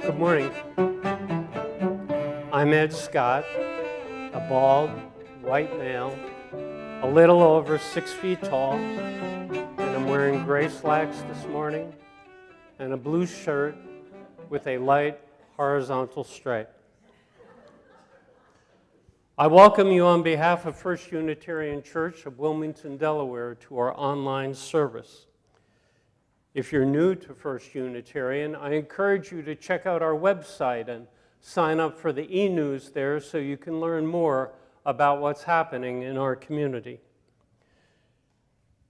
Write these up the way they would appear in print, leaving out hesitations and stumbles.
Good morning. I'm Ed Scott, a bald, white male, a little over 6 feet tall, and I'm wearing gray slacks this morning and a blue shirt with a light horizontal stripe. I welcome you on behalf of First Unitarian Church of Wilmington, Delaware, to our online service. If you're new to First Unitarian, I encourage you to check out our website and sign up for the e-news there so you can learn more about what's happening in our community.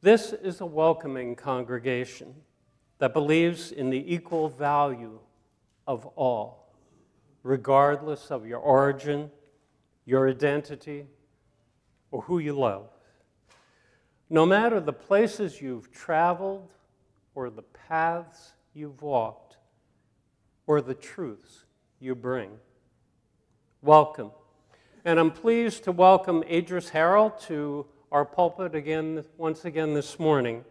This is a welcoming congregation that believes in the equal value of all, regardless of your origin, your identity, or who you love. No matter the places you've traveled, or the paths you've walked, or the truths you bring, welcome. And I'm pleased to welcome Edris Harrell to our pulpit once again this morning.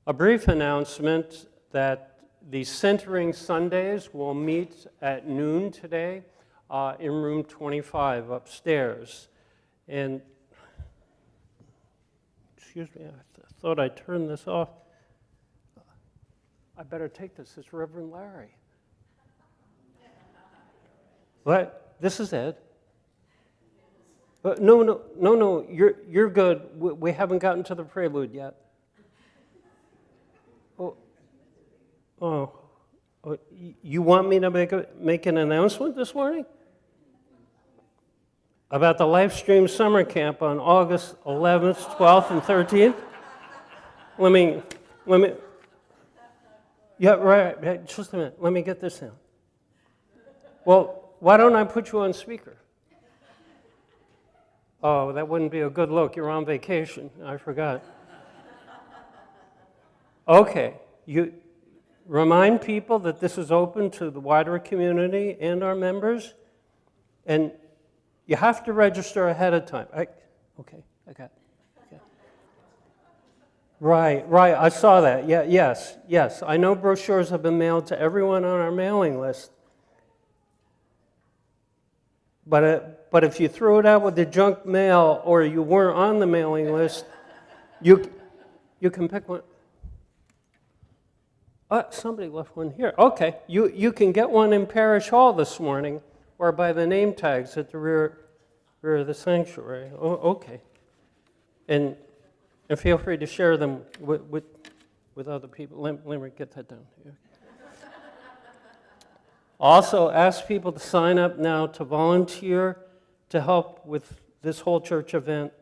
A brief announcement that the Centering Sundays will meet at noon today in room 25 upstairs. And, excuse me, I thought I turned this off. I better take this. It's Reverend Larry. What? This is Ed. No, you're good. We haven't gotten to the prelude yet. Oh, you want me to make an announcement this morning? About the live stream summer camp on August 11th, 12th, and 13th? Let me, yeah, right, just a minute. Let me get this down. Well, why don't I put you on speaker? Oh, that wouldn't be a good look. You're on vacation. I forgot. Okay, you remind people that this is open to the wider community and our members, and you have to register ahead of time. Okay, I got it. Okay. Right, I saw that. Yeah, yes. I know brochures have been mailed to everyone on our mailing list. But if you threw it out with the junk mail or you weren't on the mailing list, you can pick one. Somebody left one here. Okay, you can get one in Parish Hall this morning or by the name tags at the rear of the sanctuary. Oh, okay. And feel free to share them with other people. Let me get that down here. Also, ask people to sign up now to volunteer to help with this whole church event,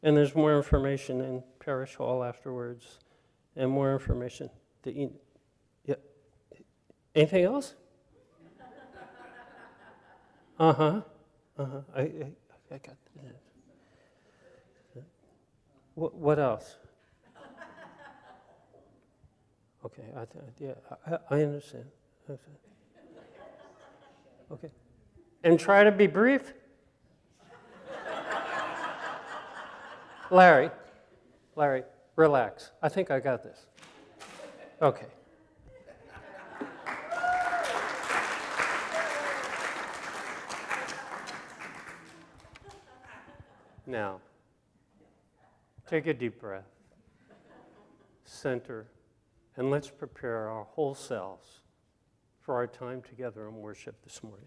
and there's more information in Parish Hall afterwards, and more information. Yeah. Anything else? I got that. What else? Okay, I understand. Okay. And try to be brief. Larry, relax. I think I got this. Okay. Now, take a deep breath, center, and let's prepare our whole selves for our time together in worship this morning.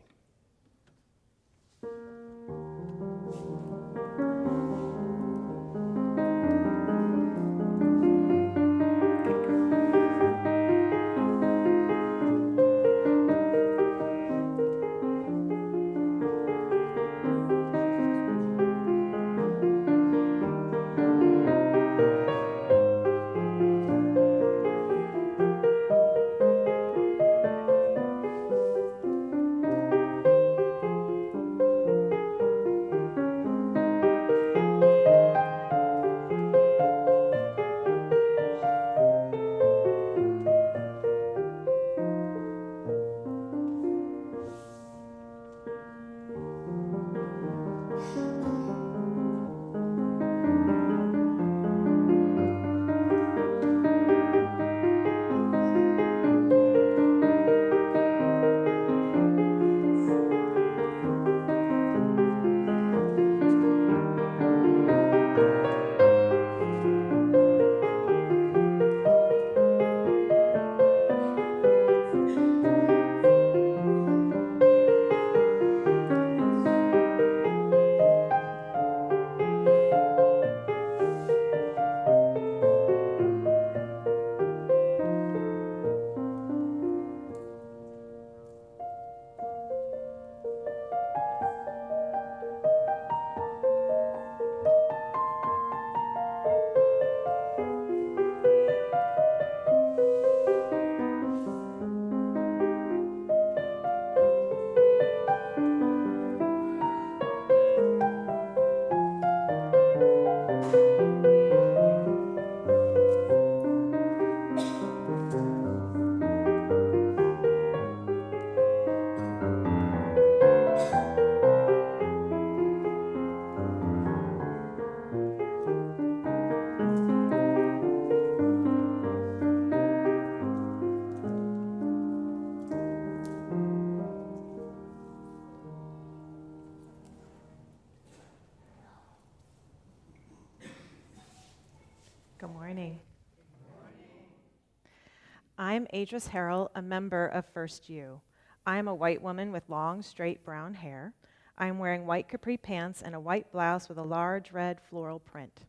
I'm Edris Harrell, a member of First U. I'm a white woman with long, straight brown hair. I'm wearing white capri pants and a white blouse with a large red floral print.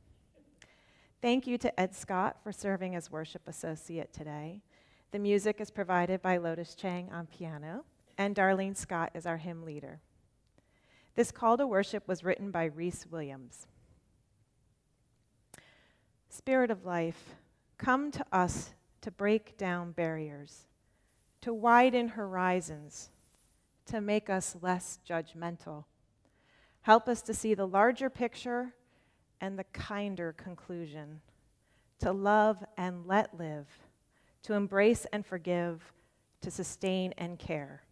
Thank you to Ed Scott for serving as worship associate today. The music is provided by Lotus Cheng on piano, and Darlene Scott is our hymn leader. This call to worship was written by Reese Williams. Spirit of life, come to us to break down barriers, to widen horizons, to make us less judgmental. Help us to see the larger picture and the kinder conclusion, to love and let live, to embrace and forgive, to sustain and care.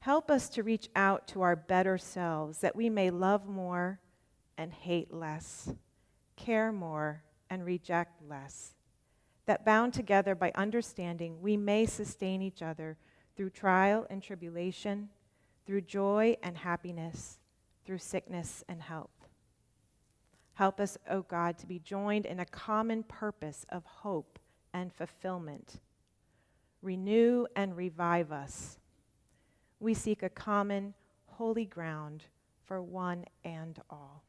Help us to reach out to our better selves that we may love more and hate less, care more and reject less, that bound together by understanding we may sustain each other through trial and tribulation, through joy and happiness, through sickness and health. Help us, O God, to be joined in a common purpose of hope and fulfillment. Renew and revive us. We seek a common, holy ground for one and all.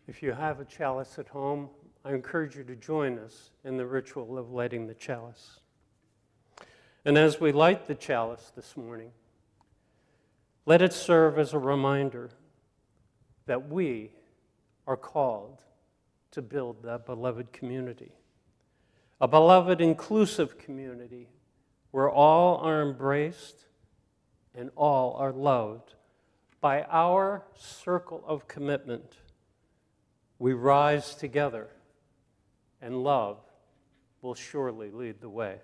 If you have a chalice at home, I encourage you to join us in the ritual of lighting the chalice. And as we light the chalice this morning, let it serve as a reminder that we are called to build that beloved community, a beloved inclusive community where all are embraced and all are loved. By our circle of commitment, we rise together, and love will surely lead the way.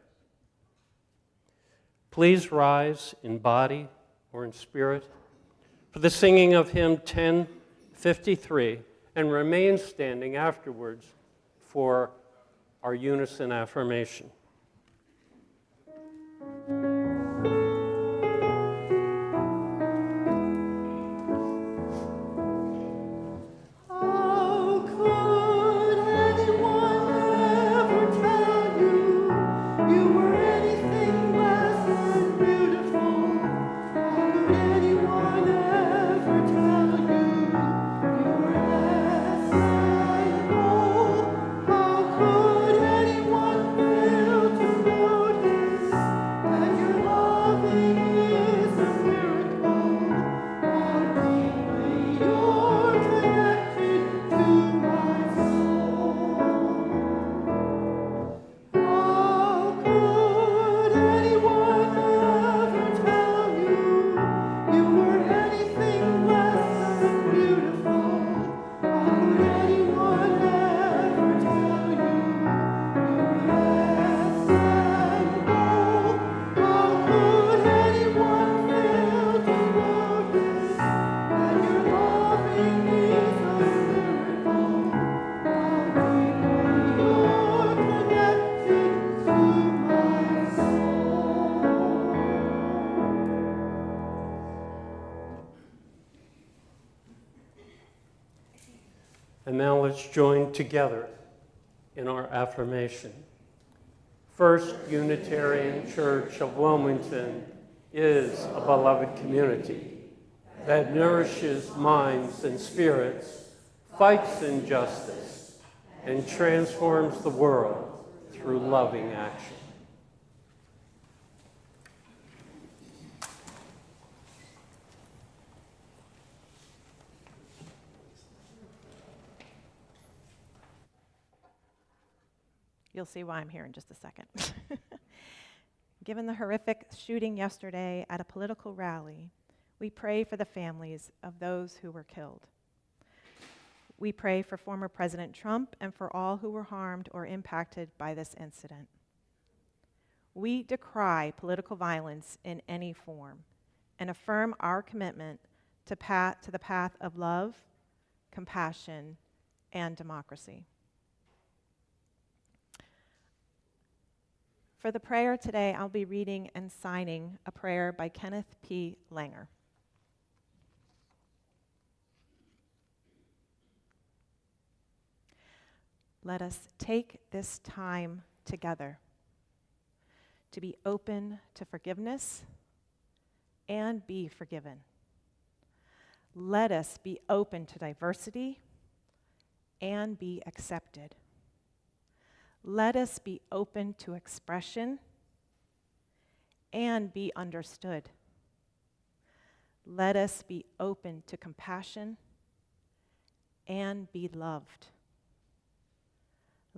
Please rise in body or in spirit for the singing of hymn 1053 and remain standing afterwards for our unison affirmation. And now let's join together in our affirmation. First Unitarian Church of Wilmington is a beloved community that nourishes minds and spirits, fights injustice, and transforms the world through loving action. You'll see why I'm here in just a second. Given the horrific shooting yesterday at a political rally, we pray for the families of those who were killed. We pray for former President Trump and for all who were harmed or impacted by this incident. We decry political violence in any form and affirm our commitment to the path of love, compassion, and democracy. For the prayer today, I'll be reading and signing a prayer by Kenneth P. Langer. Let us take this time together to be open to forgiveness and be forgiven. Let us be open to diversity and be accepted. Let us be open to expression and be understood. Let us be open to compassion and be loved.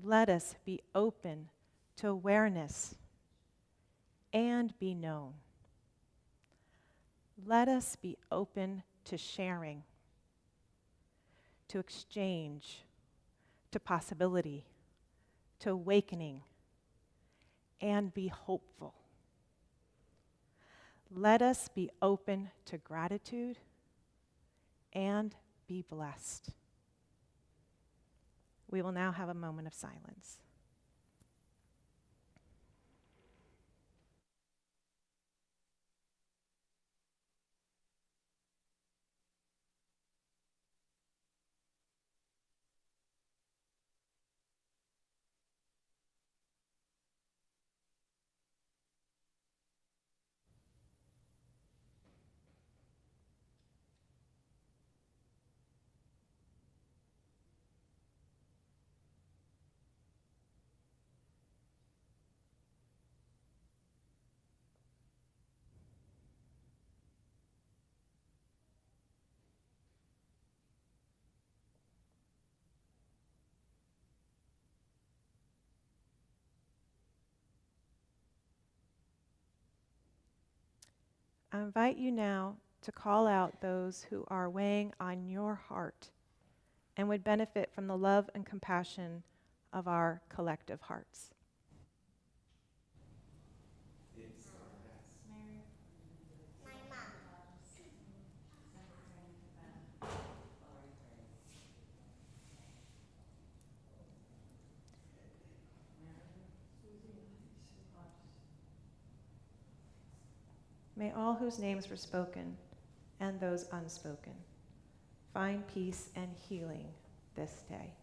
Let us be open to awareness and be known. Let us be open to sharing, to exchange, to possibility, to awakening, and be hopeful. Let us be open to gratitude and be blessed. We will now have a moment of silence. I invite you now to call out those who are weighing on your heart and would benefit from the love and compassion of our collective hearts. May all whose names were spoken and those unspoken find peace and healing this day.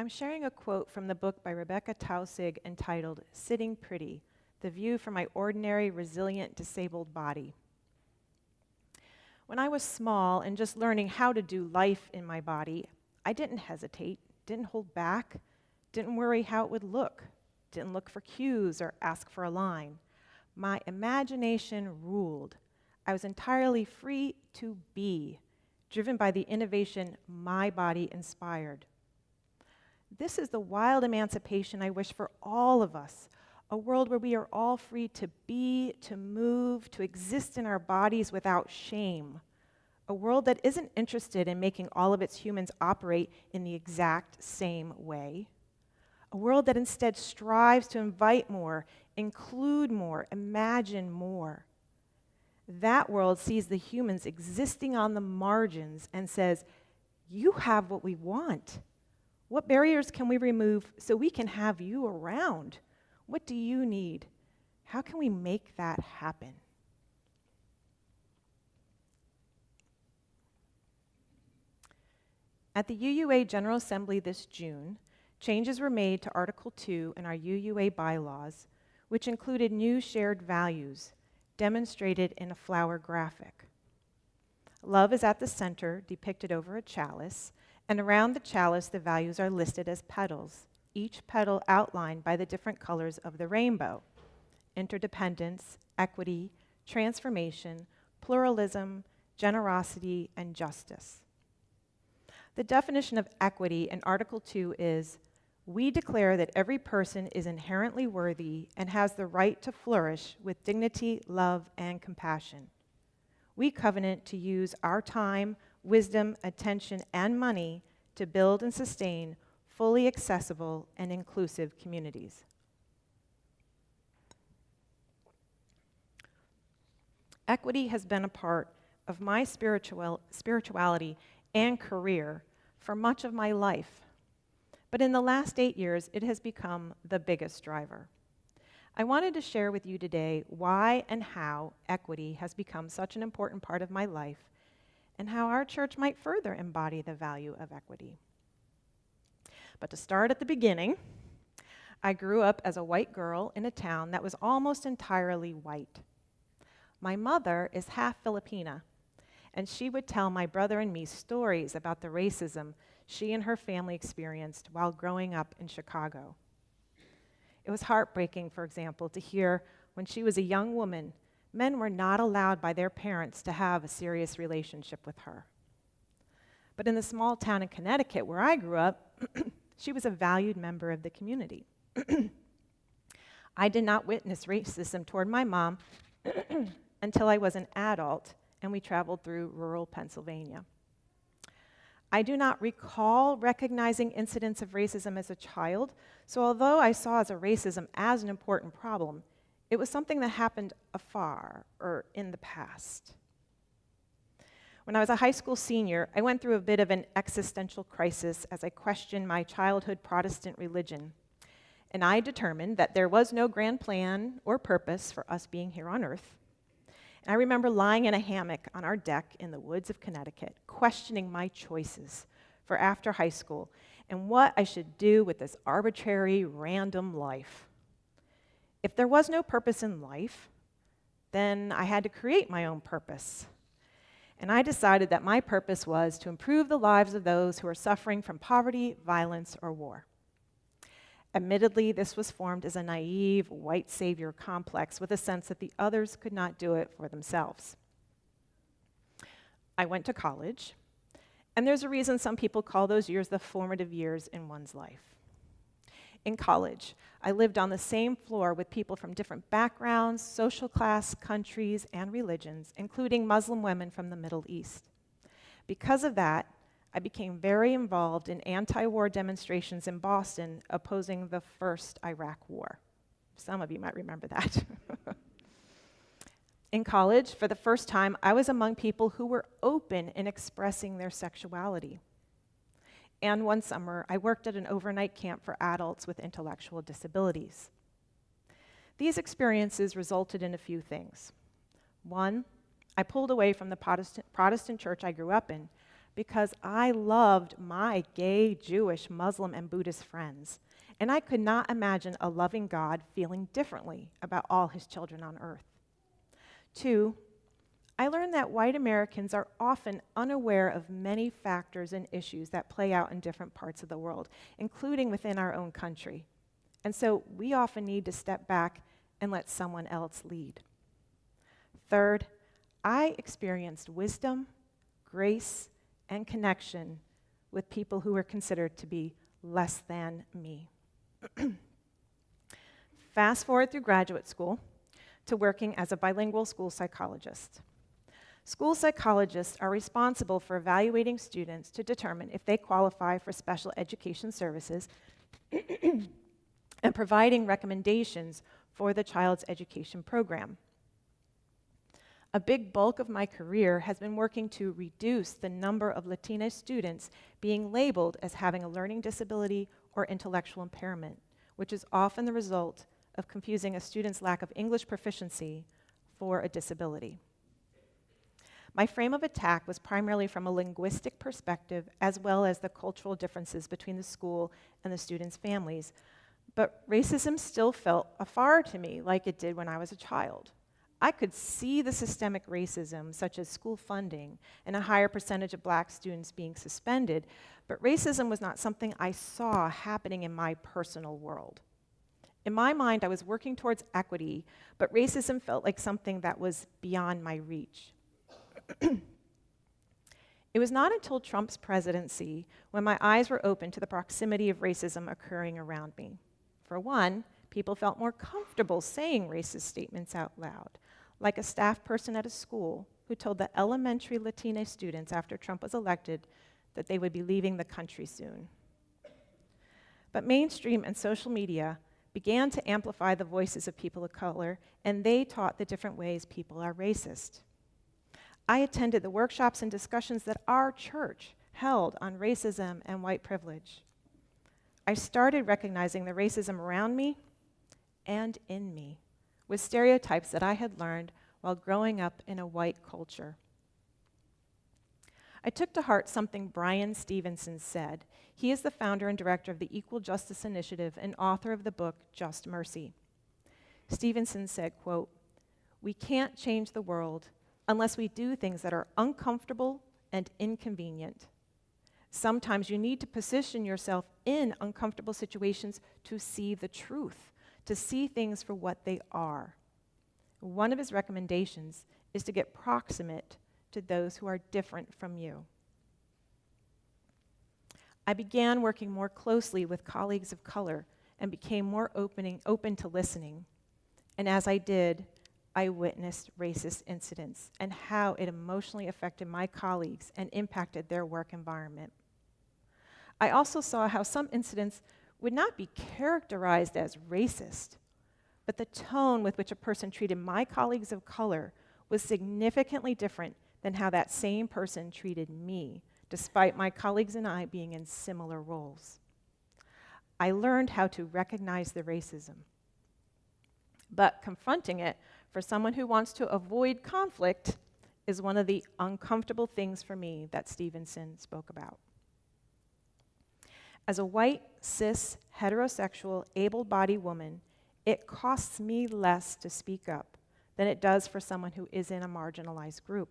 I'm sharing a quote from the book by Rebecca Tausig entitled Sitting Pretty, The View from My Ordinary, Resilient, Disabled Body. When I was small and just learning how to do life in my body, I didn't hesitate, didn't hold back, didn't worry how it would look, didn't look for cues or ask for a line. My imagination ruled. I was entirely free to be, driven by the innovation my body inspired. This is the wild emancipation I wish for all of us, a world where we are all free to be, to move, to exist in our bodies without shame. A world that isn't interested in making all of its humans operate in the exact same way. A world that instead strives to invite more, include more, imagine more. That world sees the humans existing on the margins and says, you have what we want. What barriers can we remove so we can have you around? What do you need? How can we make that happen? At the UUA General Assembly this June, changes were made to Article 2 in our UUA bylaws, which included new shared values demonstrated in a flower graphic. Love is at the center, depicted over a chalice, and around the chalice the values are listed as petals, each petal outlined by the different colors of the rainbow: interdependence, equity, transformation, pluralism, generosity, and justice. The definition of equity in Article 2 is, we declare that every person is inherently worthy and has the right to flourish with dignity, love, and compassion. We covenant to use our time, wisdom, attention, and money to build and sustain fully accessible and inclusive communities. Equity has been a part of my spirituality and career for much of my life, but in the last 8 years, it has become the biggest driver. I wanted to share with you today why and how equity has become such an important part of my life, and how our church might further embody the value of equity. But to start at the beginning, I grew up as a white girl in a town that was almost entirely white. My mother is half Filipina, and she would tell my brother and me stories about the racism she and her family experienced while growing up in Chicago. It was heartbreaking, for example, to hear when she was a young woman, men were not allowed by their parents to have a serious relationship with her. But in the small town in Connecticut where I grew up, she was a valued member of the community. I did not witness racism toward my mom until I was an adult and we traveled through rural Pennsylvania. I do not recall recognizing incidents of racism as a child, so although I saw racism as an important problem, it was something that happened afar or in the past. When I was a high school senior, I went through a bit of an existential crisis as I questioned my childhood Protestant religion. And I determined that there was no grand plan or purpose for us being here on earth. And I remember lying in a hammock on our deck in the woods of Connecticut, questioning my choices for after high school and what I should do with this arbitrary, random life. If there was no purpose in life, then I had to create my own purpose. And I decided that my purpose was to improve the lives of those who are suffering from poverty, violence, or war. Admittedly, this was formed as a naive white savior complex with a sense that the others could not do it for themselves. I went to college, and there's a reason some people call those years the formative years in one's life. In college, I lived on the same floor with people from different backgrounds, social class, countries, and religions, including Muslim women from the Middle East. Because of that, I became very involved in anti-war demonstrations in Boston opposing the first Iraq War. Some of you might remember that. In college, for the first time, I was among people who were open in expressing their sexuality. And one summer, I worked at an overnight camp for adults with intellectual disabilities. These experiences resulted in a few things. One, I pulled away from the Protestant church I grew up in, because I loved my gay, Jewish, Muslim, and Buddhist friends, and I could not imagine a loving God feeling differently about all his children on earth. 2, I learned that white Americans are often unaware of many factors and issues that play out in different parts of the world, including within our own country. And so we often need to step back and let someone else lead. 3rd, I experienced wisdom, grace, and connection with people who were considered to be less than me. Fast forward through graduate school to working as a bilingual school psychologist. School psychologists are responsible for evaluating students to determine if they qualify for special education services and providing recommendations for the child's education program. A big bulk of my career has been working to reduce the number of Latina students being labeled as having a learning disability or intellectual impairment, which is often the result of confusing a student's lack of English proficiency for a disability. My frame of attack was primarily from a linguistic perspective, as well as the cultural differences between the school and the students' families. But racism still felt afar to me, like it did when I was a child. I could see the systemic racism, such as school funding and a higher percentage of black students being suspended, but racism was not something I saw happening in my personal world. In my mind, I was working towards equity, but racism felt like something that was beyond my reach. It was not until Trump's presidency when my eyes were open to the proximity of racism occurring around me. For one, people felt more comfortable saying racist statements out loud, like a staff person at a school who told the elementary Latina students after Trump was elected that they would be leaving the country soon. But mainstream and social media began to amplify the voices of people of color, and they taught the different ways people are racist. I attended the workshops and discussions that our church held on racism and white privilege. I started recognizing the racism around me and in me, with stereotypes that I had learned while growing up in a white culture. I took to heart something Brian Stevenson said. He is the founder and director of the Equal Justice Initiative and author of the book Just Mercy. Stevenson said, quote, "We can't change the world unless we do things that are uncomfortable and inconvenient. Sometimes you need to position yourself in uncomfortable situations to see the truth, to see things for what they are." One of his recommendations is to get proximate to those who are different from you. I began working more closely with colleagues of color and became more open to listening. And as I did, I witnessed racist incidents and how it emotionally affected my colleagues and impacted their work environment. I also saw how some incidents would not be characterized as racist, but the tone with which a person treated my colleagues of color was significantly different than how that same person treated me, despite my colleagues and I being in similar roles. I learned how to recognize the racism. But confronting it for someone who wants to avoid conflict is one of the uncomfortable things for me that Stevenson spoke about. As a white, cis, heterosexual, able-bodied woman, it costs me less to speak up than it does for someone who is in a marginalized group.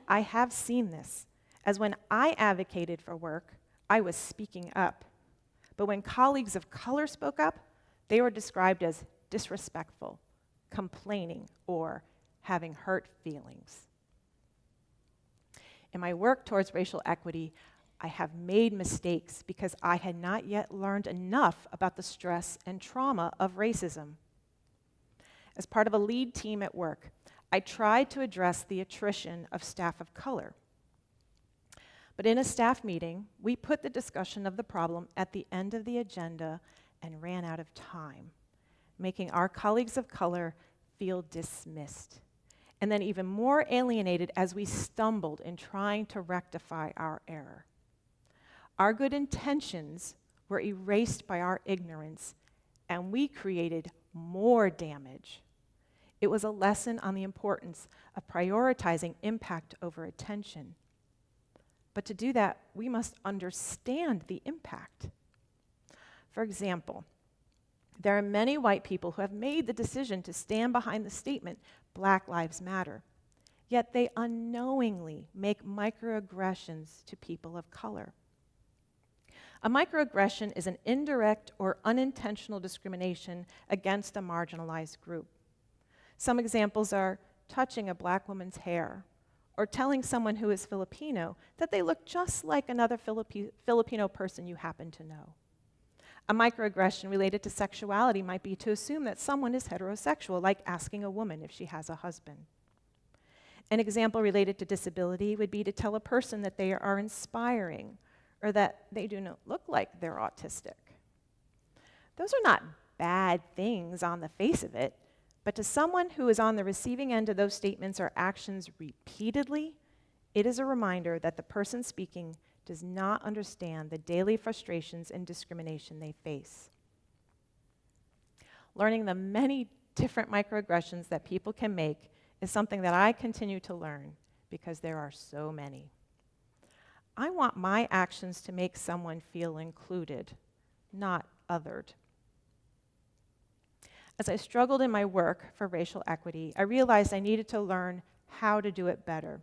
I have seen this, as when I advocated for work, I was speaking up. But when colleagues of color spoke up, they were described as disrespectful, complaining, or having hurt feelings. In my work towards racial equity, I have made mistakes because I had not yet learned enough about the stress and trauma of racism. As part of a lead team at work, I tried to address the attrition of staff of color. But in a staff meeting, we put the discussion of the problem at the end of the agenda and ran out of time, making our colleagues of color feel dismissed, and then even more alienated as we stumbled in trying to rectify our error. Our good intentions were erased by our ignorance, and we created more damage. It was a lesson on the importance of prioritizing impact over attention. But to do that, we must understand the impact. For example, there are many white people who have made the decision to stand behind the statement, Black Lives Matter, yet they unknowingly make microaggressions to people of color. A microaggression is an indirect or unintentional discrimination against a marginalized group. Some examples are touching a Black woman's hair, or telling someone who is Filipino that they look just like another Filipino person you happen to know. A microaggression related to sexuality might be to assume that someone is heterosexual, like asking a woman if she has a husband. An example related to disability would be to tell a person that they are inspiring or that they do not look like they're autistic. Those are not bad things on the face of it, but to someone who is on the receiving end of those statements or actions repeatedly, it is a reminder that the person speaking does not understand the daily frustrations and discrimination they face. Learning the many different microaggressions that people can make is something that I continue to learn because there are so many. I want my actions to make someone feel included, not othered. As I struggled in my work for racial equity, I realized I needed to learn how to do it better.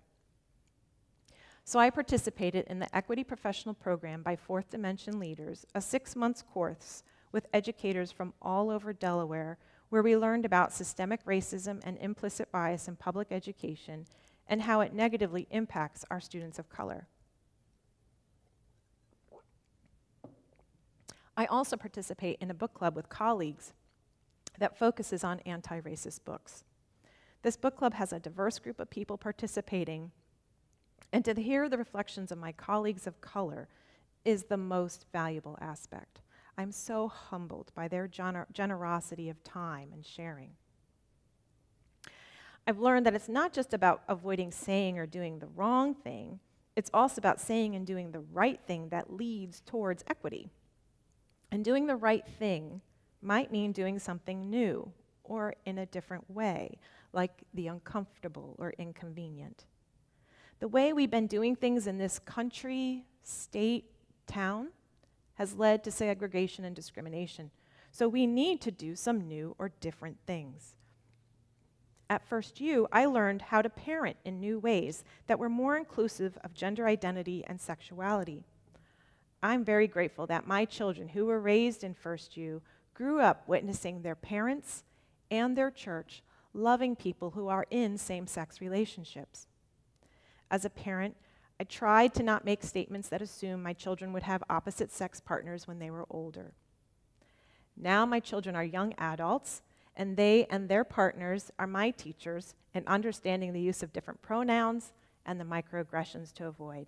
So I participated in the Equity Professional Program by Fourth Dimension Leaders, a 6-month course with educators from all over Delaware, where we learned about systemic racism and implicit bias in public education and how it negatively impacts our students of color. I also participate in a book club with colleagues that focuses on anti-racist books. This book club has a diverse group of people participating, and to hear the reflections of my colleagues of color is the most valuable aspect. I'm so humbled by their generosity of time and sharing. I've learned that it's not just about avoiding saying or doing the wrong thing, it's also about saying and doing the right thing that leads towards equity. And doing the right thing might mean doing something new or in a different way, like the uncomfortable or inconvenient. The way we've been doing things in this country, state, town has led to segregation and discrimination. So we need to do some new or different things. At First U, I learned how to parent in new ways that were more inclusive of gender identity and sexuality. I'm very grateful that my children who were raised in First U grew up witnessing their parents and their church loving people who are in same-sex relationships. As a parent, I tried to not make statements that assume my children would have opposite-sex partners when they were older. Now my children are young adults, and they and their partners are my teachers in understanding the use of different pronouns and the microaggressions to avoid.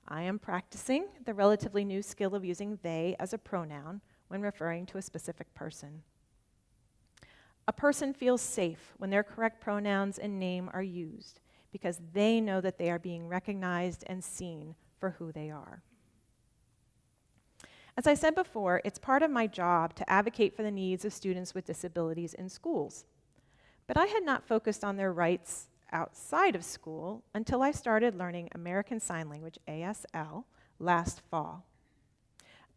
I am practicing the relatively new skill of using they as a pronoun when referring to a specific person. A person feels safe when their correct pronouns and name are used because they know that they are being recognized and seen for who they are. As I said before, it's part of my job to advocate for the needs of students with disabilities in schools. But I had not focused on their rights outside of school until I started learning American Sign Language, ASL, last fall.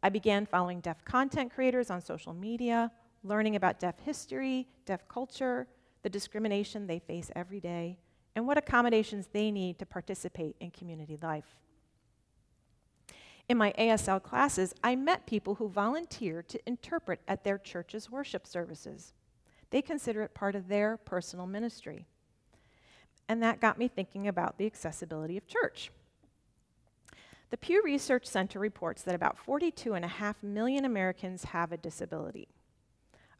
I began following deaf content creators on social media, learning about deaf history, deaf culture, the discrimination they face every day, and what accommodations they need to participate in community life. In my ASL classes, I met people who volunteered to interpret at their church's worship services. They consider it part of their personal ministry. And that got me thinking about the accessibility of church. The Pew Research Center reports that about 42.5 million Americans have a disability.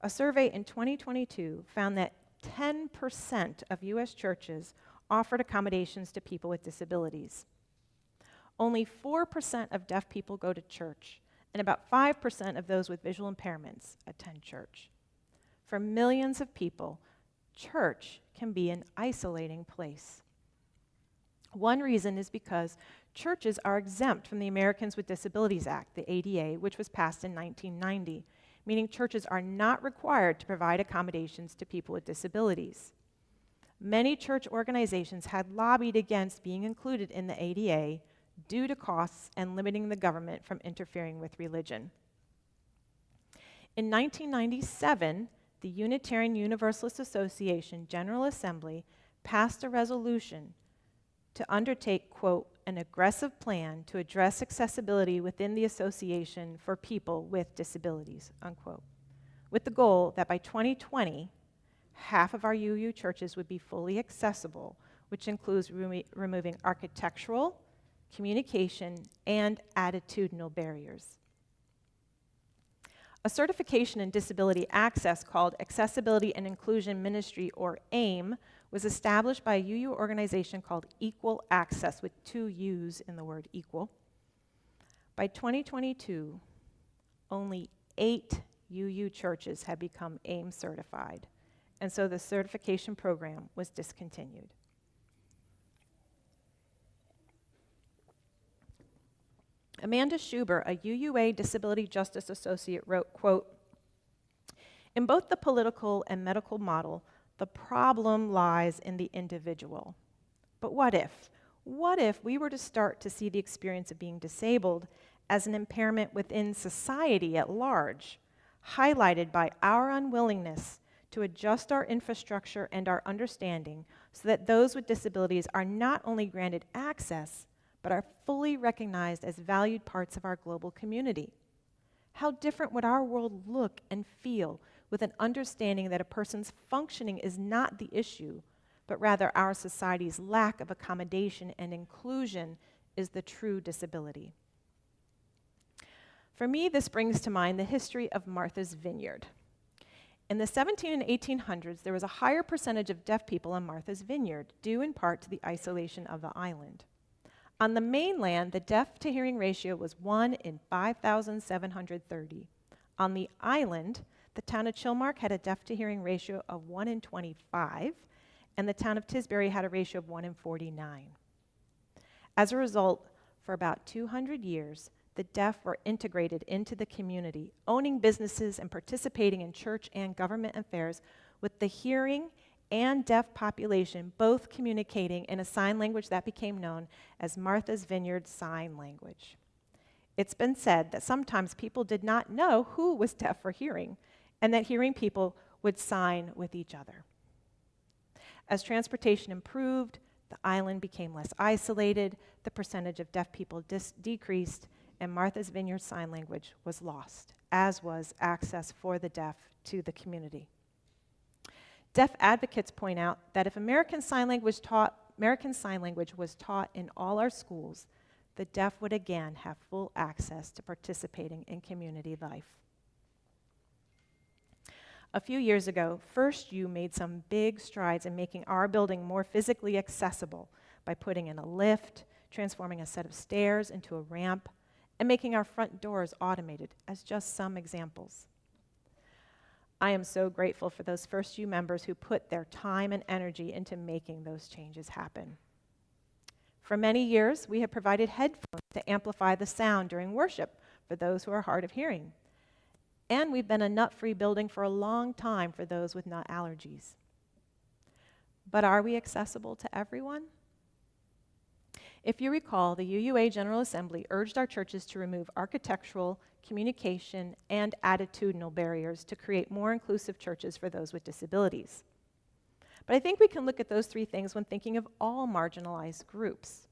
A survey in 2022 found that 10% of U.S. churches offered accommodations to people with disabilities. Only 4% of deaf people go to church, and about 5% of those with visual impairments attend church. For millions of people, church can be an isolating place. One reason is because churches are exempt from the Americans with Disabilities Act, the ADA, which was passed in 1990, meaning churches are not required to provide accommodations to people with disabilities. Many church organizations had lobbied against being included in the ADA due to costs and limiting the government from interfering with religion. In 1997, the Unitarian Universalist Association General Assembly passed a resolution to undertake, quote, an aggressive plan to address accessibility within the association for people with disabilities, unquote, with the goal that by 2020, half of our UU churches would be fully accessible, which includes removing architectural, communication, and attitudinal barriers. A certification in disability access called Accessibility and Inclusion Ministry, or AIM, was established by a UU organization called Equal Access, with 2 U's in the word equal. By 2022, only 8 UU churches had become AIM certified, and so the certification program was discontinued. Amanda Schuber, a UUA Disability Justice Associate, wrote, quote, in both the political and medical model, the problem lies in the individual. But what if? What if we were to start to see the experience of being disabled as an impairment within society at large, highlighted by our unwillingness to adjust our infrastructure and our understanding so that those with disabilities are not only granted access, but are fully recognized as valued parts of our global community? How different would our world look and feel with an understanding that a person's functioning is not the issue, but rather our society's lack of accommodation and inclusion is the true disability? For me, this brings to mind the history of Martha's Vineyard. In the 17 and 1800s, there was a higher percentage of deaf people in Martha's Vineyard, due in part to the isolation of the island. On the mainland, the deaf-to-hearing ratio was 1 in 5,730. On the island, the town of Chilmark had a deaf-to-hearing ratio of 1 in 25, and the town of Tisbury had a ratio of 1 in 49. As a result, for about 200 years, the deaf were integrated into the community, owning businesses and participating in church and government affairs, with the hearing and deaf population both communicating in a sign language that became known as Martha's Vineyard Sign Language. It's been said that sometimes people did not know who was deaf or hearing, and that hearing people would sign with each other. As transportation improved, the island became less isolated, the percentage of deaf people decreased, and Martha's Vineyard Sign Language was lost, as was access for the deaf to the community. Deaf advocates point out that if American Sign Language was taught in all our schools, the deaf would again have full access to participating in community life. A few years ago, First U made some big strides in making our building more physically accessible by putting in a lift, transforming a set of stairs into a ramp, and making our front doors automated, as just some examples. I am so grateful for those First U members who put their time and energy into making those changes happen. For many years, we have provided headphones to amplify the sound during worship for those who are hard of hearing. And we've been a nut-free building for a long time for those with nut allergies. But are we accessible to everyone? If you recall, the UUA General Assembly urged our churches to remove architectural, communication, and attitudinal barriers to create more inclusive churches for those with disabilities. But I think we can look at those 3 things when thinking of all marginalized groups.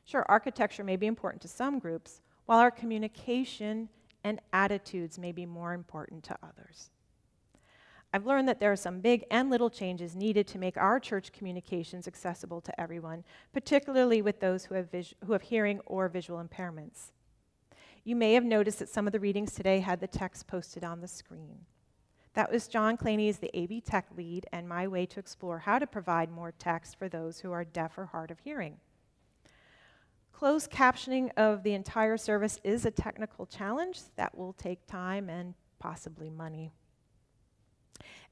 Sure, architecture may be important to some groups, while our communication and attitudes may be more important to others. I've learned that there are some big and little changes needed to make our church communications accessible to everyone, particularly with those who have hearing or visual impairments. You may have noticed that some of the readings today had the text posted on the screen. That was John Claney's The AV Tech Lead and my way to explore how to provide more text for those who are deaf or hard of hearing. Closed captioning of the entire service is a technical challenge that will take time and possibly money.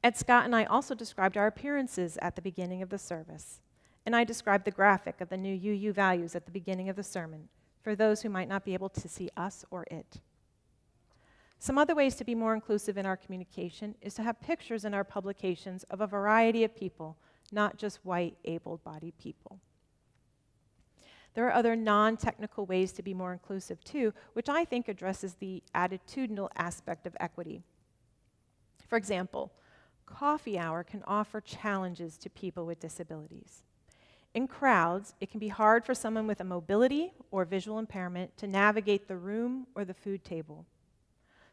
Ed Scott and I also described our appearances at the beginning of the service, and I described the graphic of the new UU values at the beginning of the sermon for those who might not be able to see us or it. Some other ways to be more inclusive in our communication is to have pictures in our publications of a variety of people, not just white, able-bodied people. There are other non-technical ways to be more inclusive too, which I think addresses the attitudinal aspect of equity. For example, coffee hour can offer challenges to people with disabilities. In crowds, it can be hard for someone with a mobility or visual impairment to navigate the room or the food table.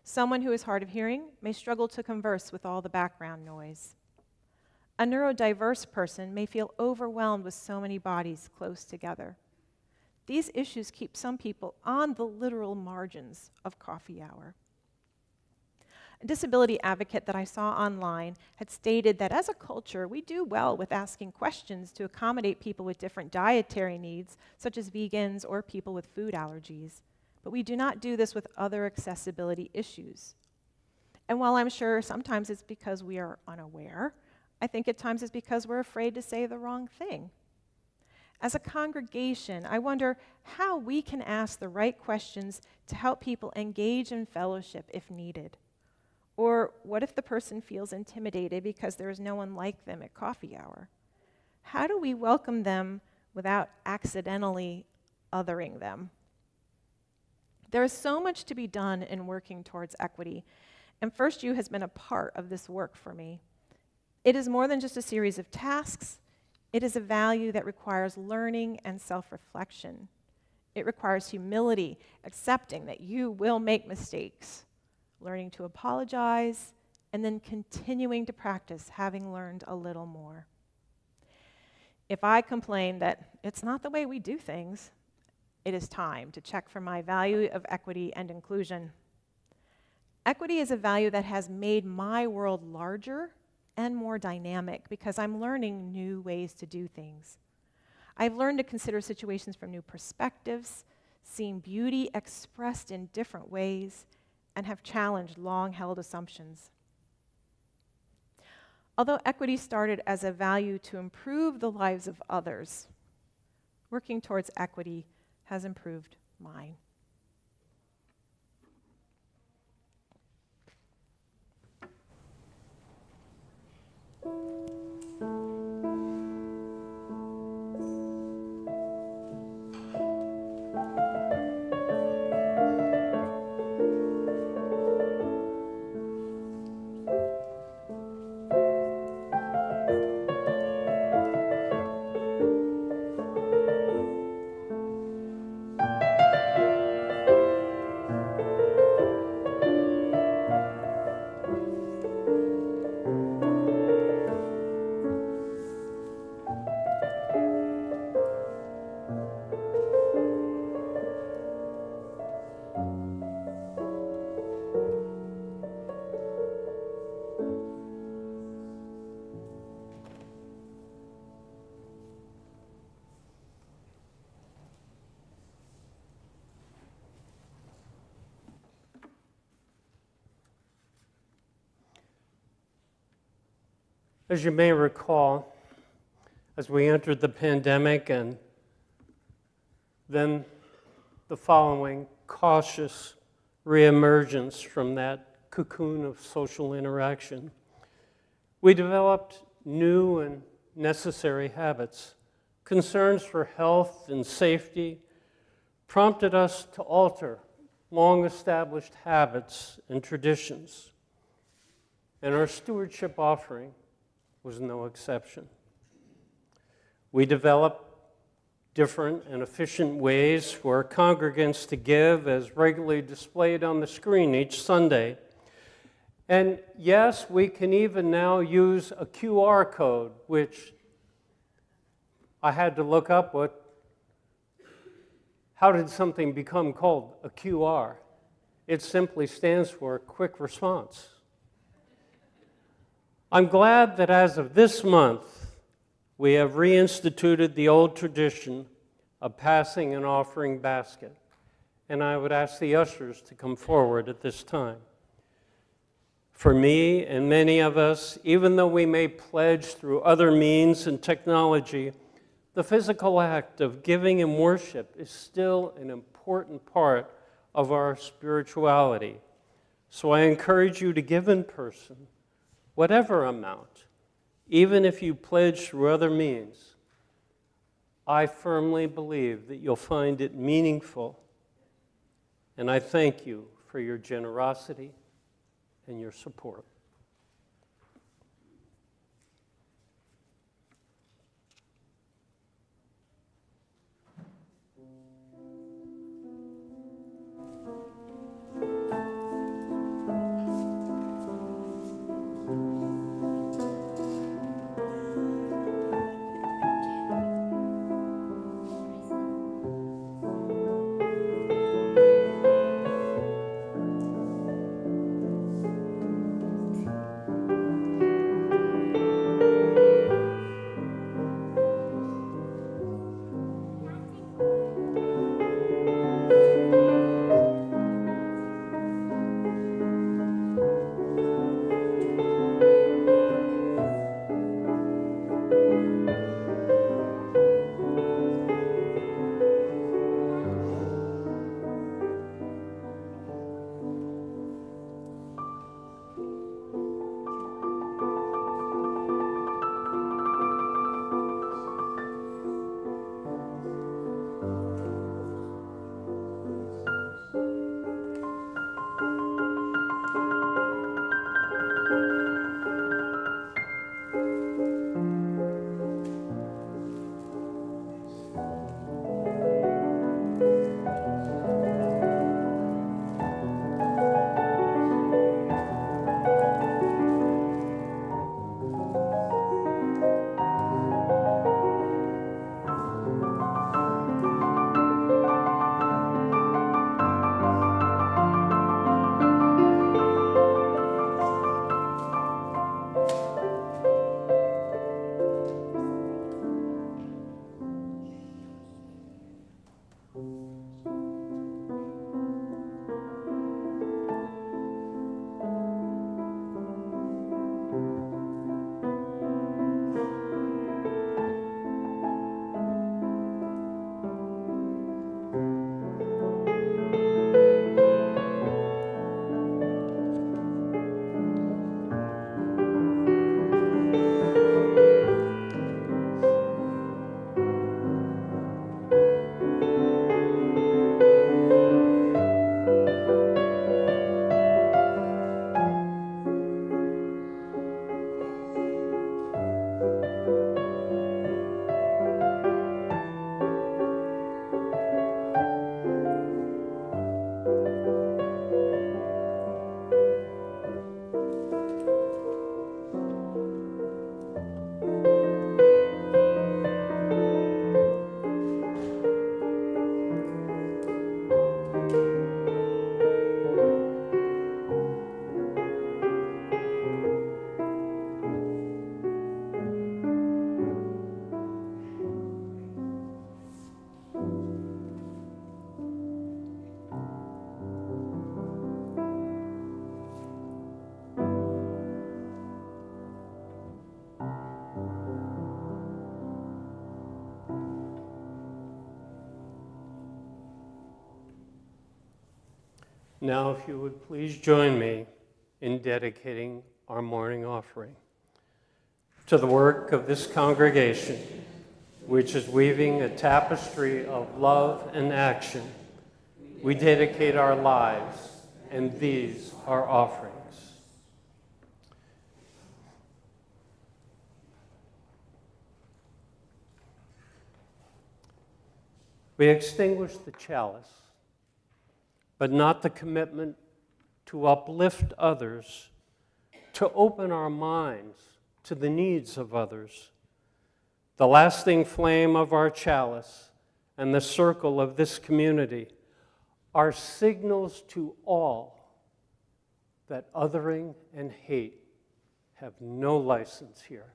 Someone who is hard of hearing may struggle to converse with all the background noise. A neurodiverse person may feel overwhelmed with so many bodies close together. These issues keep some people on the literal margins of coffee hour. A disability advocate that I saw online had stated that as a culture, we do well with asking questions to accommodate people with different dietary needs, such as vegans or people with food allergies. But we do not do this with other accessibility issues. And while I'm sure sometimes it's because we are unaware, I think at times it's because we're afraid to say the wrong thing. As a congregation, I wonder how we can ask the right questions to help people engage in fellowship if needed. Or what if the person feels intimidated because there is no one like them at coffee hour? How do we welcome them without accidentally othering them? There is so much to be done in working towards equity, and First U has been a part of this work for me. It is more than just a series of tasks. It is a value that requires learning and self-reflection. It requires humility, accepting that you will make mistakes, learning to apologize, and then continuing to practice having learned a little more. If I complain that it's not the way we do things, it is time to check for my value of equity and inclusion. Equity is a value that has made my world larger and more dynamic because I'm learning new ways to do things. I've learned to consider situations from new perspectives, seen beauty expressed in different ways, and have challenged long-held assumptions. Although equity started as a value to improve the lives of others, working towards equity has improved mine. As you may recall, as we entered the pandemic and then the following cautious reemergence from that cocoon of social interaction, we developed new and necessary habits. Concerns for health and safety prompted us to alter long-established habits and traditions, and our stewardship offering was no exception. We developed different and efficient ways for congregants to give, as regularly displayed on the screen each Sunday. And yes, we can even now use a QR code, which I had to look up how did something become called a QR? It simply stands for quick response. I'm glad that as of this month, we have reinstituted the old tradition of passing an offering basket. And I would ask the ushers to come forward at this time. For me and many of us, even though we may pledge through other means and technology, the physical act of giving in worship is still an important part of our spirituality. So I encourage you to give in person, whatever amount, even if you pledge through other means. I firmly believe that you'll find it meaningful, and I thank you for your generosity and your support. Now, if you would please join me in dedicating our morning offering to the work of this congregation, which is weaving a tapestry of love and action. We dedicate our lives, and these are offerings. We extinguish the chalice, but not the commitment to uplift others, to open our minds to the needs of others. The lasting flame of our chalice and the circle of this community are signals to all that othering and hate have no license here.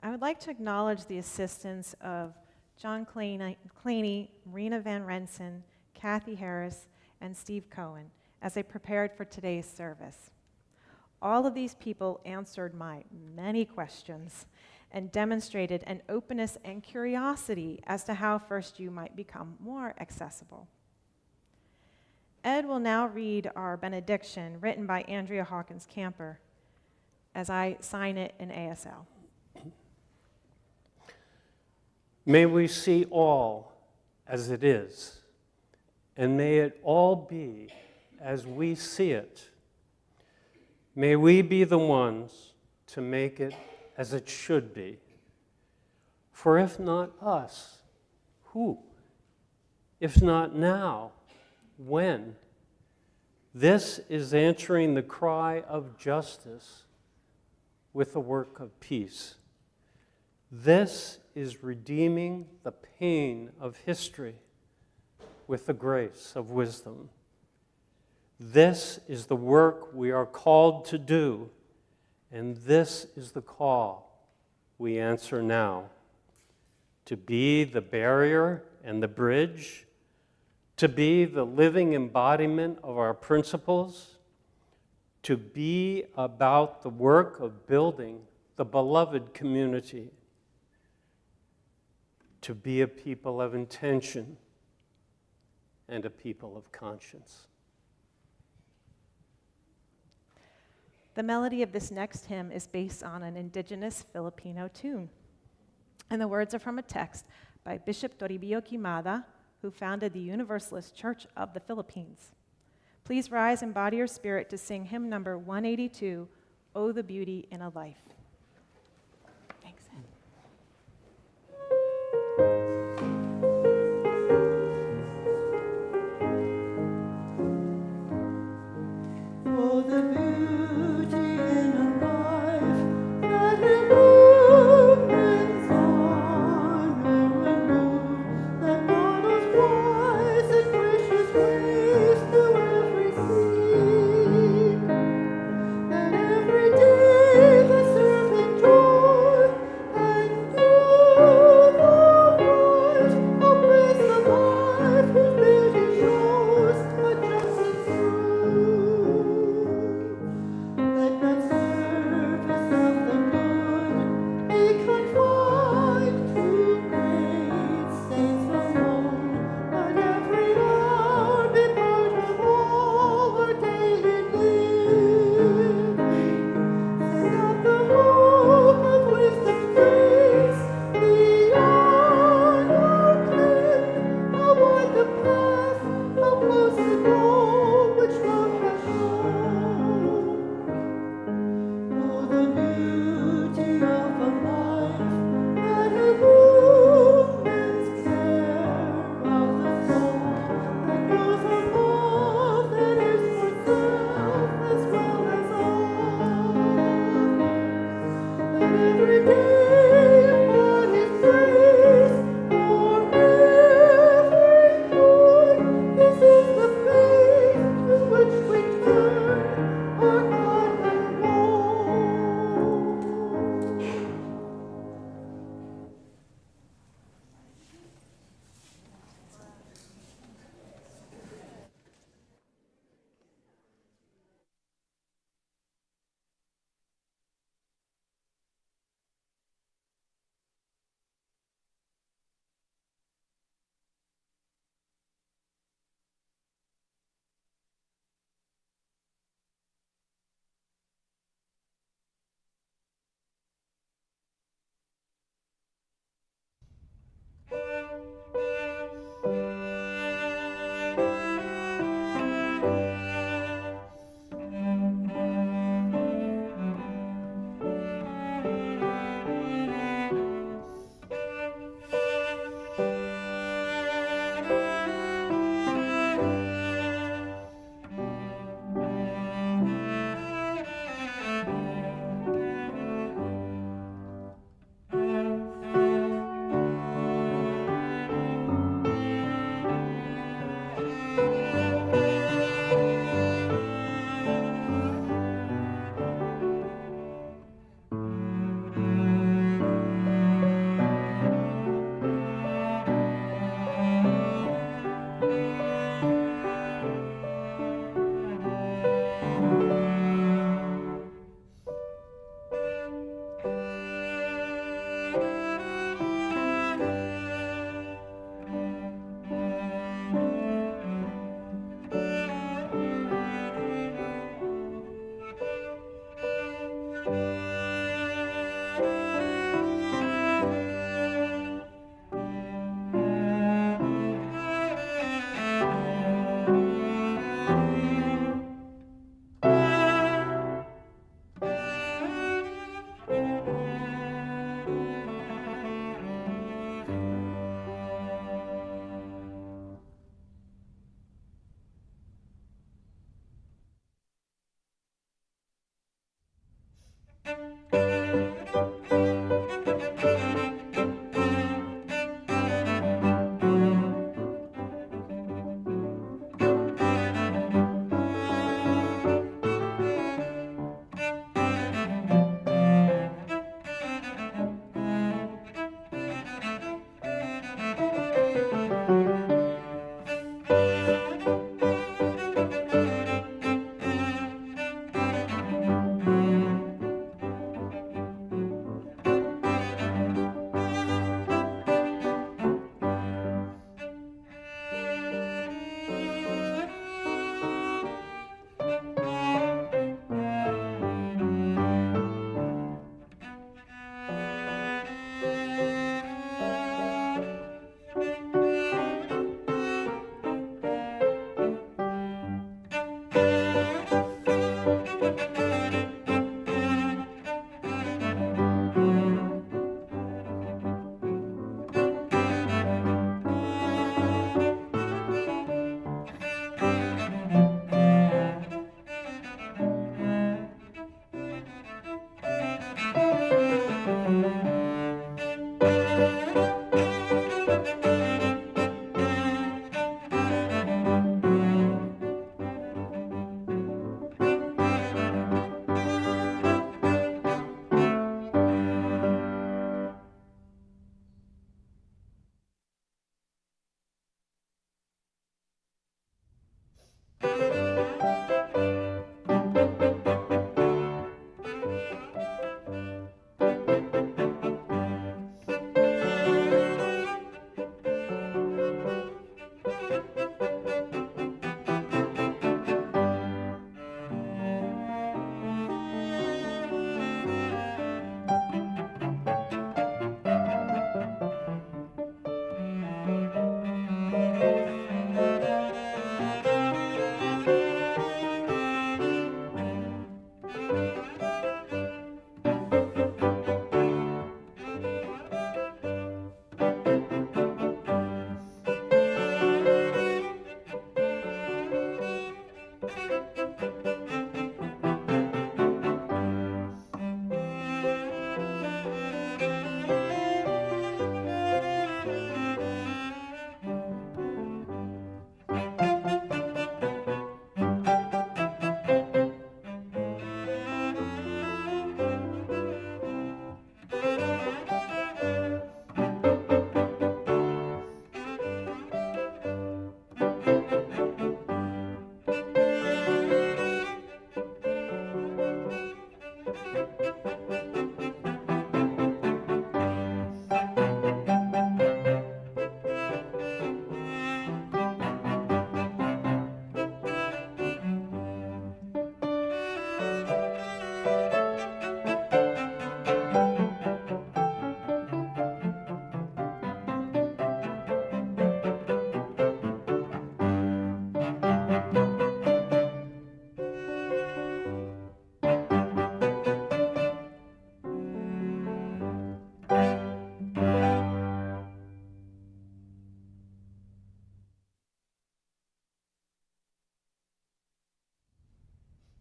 I would like to acknowledge the assistance of John Claney, Rena Van Rensen, Kathy Harris, and Steve Cohen as I prepared for today's service. All of these people answered my many questions and demonstrated an openness and curiosity as to how First U might become more accessible. Ed will now read our benediction written by Andrea Hawkins Camper as I sign it in ASL. May we see all as it is, and may it all be as we see it. May we be the ones to make it as it should be. For if not us, who? If not now, when? This is answering the cry of justice with the work of peace. This is redeeming the pain of history with the grace of wisdom. This is the work we are called to do, and this is the call we answer now. To be the barrier and the bridge, to be the living embodiment of our principles, to be about the work of building the beloved community, to be a people of intention and a people of conscience. The melody of this next hymn is based on an indigenous Filipino tune, and the words are from a text by Bishop Toribio Quimada, who founded the Universalist Church of the Philippines. Please rise and body your spirit to sing hymn number 182, Oh, the Beauty in a Life. Thanks, Ed. Oh, the beauty in a life that illumines honor and mood, that models wise and gracious ways to every seed, that every day the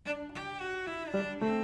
Thank